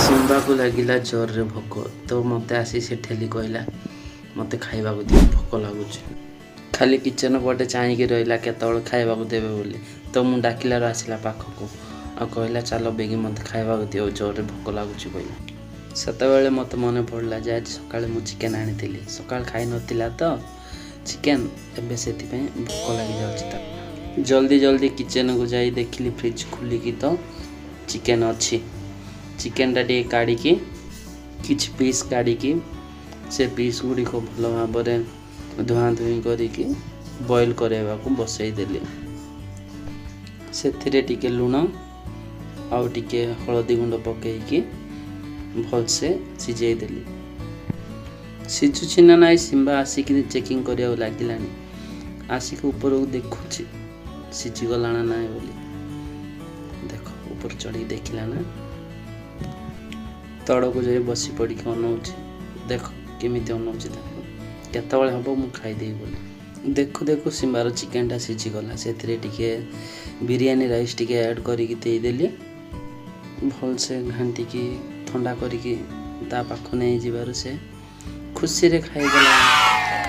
Simba को लगिला जोर रे भोक तो मत आसी से ठेली कहला मत खाइबा को दियो भोक लगुच खाली किचन पटे चाहिए रहा केतल खाइबा को देवे बोली तो मु डाकिलार आसला पाखक आ कहला चलो बेगी मत खाइबा को दियो जोर रे भोक लगुच कहला सेतबेले मत मन पड़ला जे आज सकाळे मु चिकेन आनी सकाळ खाई नथिला तो चिकेन एबे सेति पे भोक लगी जाउछि जल्दी जल्दी किचन को जाई देखिली फ्रिज खुली की तो चिकेन अच्छी चिकेन टा टे काढ़ी किछ पीस काढ़ी से पीस गुड़ी को भल भाव धुआं धुई करके बॉयल करवा को बसई देली से टिके लुण आउ टिके हलदी गुंड पकईकी भल से सिझे देली सिझुची ना नाई सिम्बा आसिक चेकिंग करिया लगिला आसिक ऊपर को देखुची सिझी गला ना नाई बोली देख ऊपर चढ़ी देखिला ना तड़ को जाए बसी पड़ी अनाऊे देख केमी अनाऊे केतबले हम मुझे खाईदे बोली देखु देखु सिम्बार चिकेन टा सिझीगला से बिरयानी राइस टिके ऐड करके देली भल से घांटिकी ठंडा करके पाख नहीं जीवार से खुशी रे खाईगला।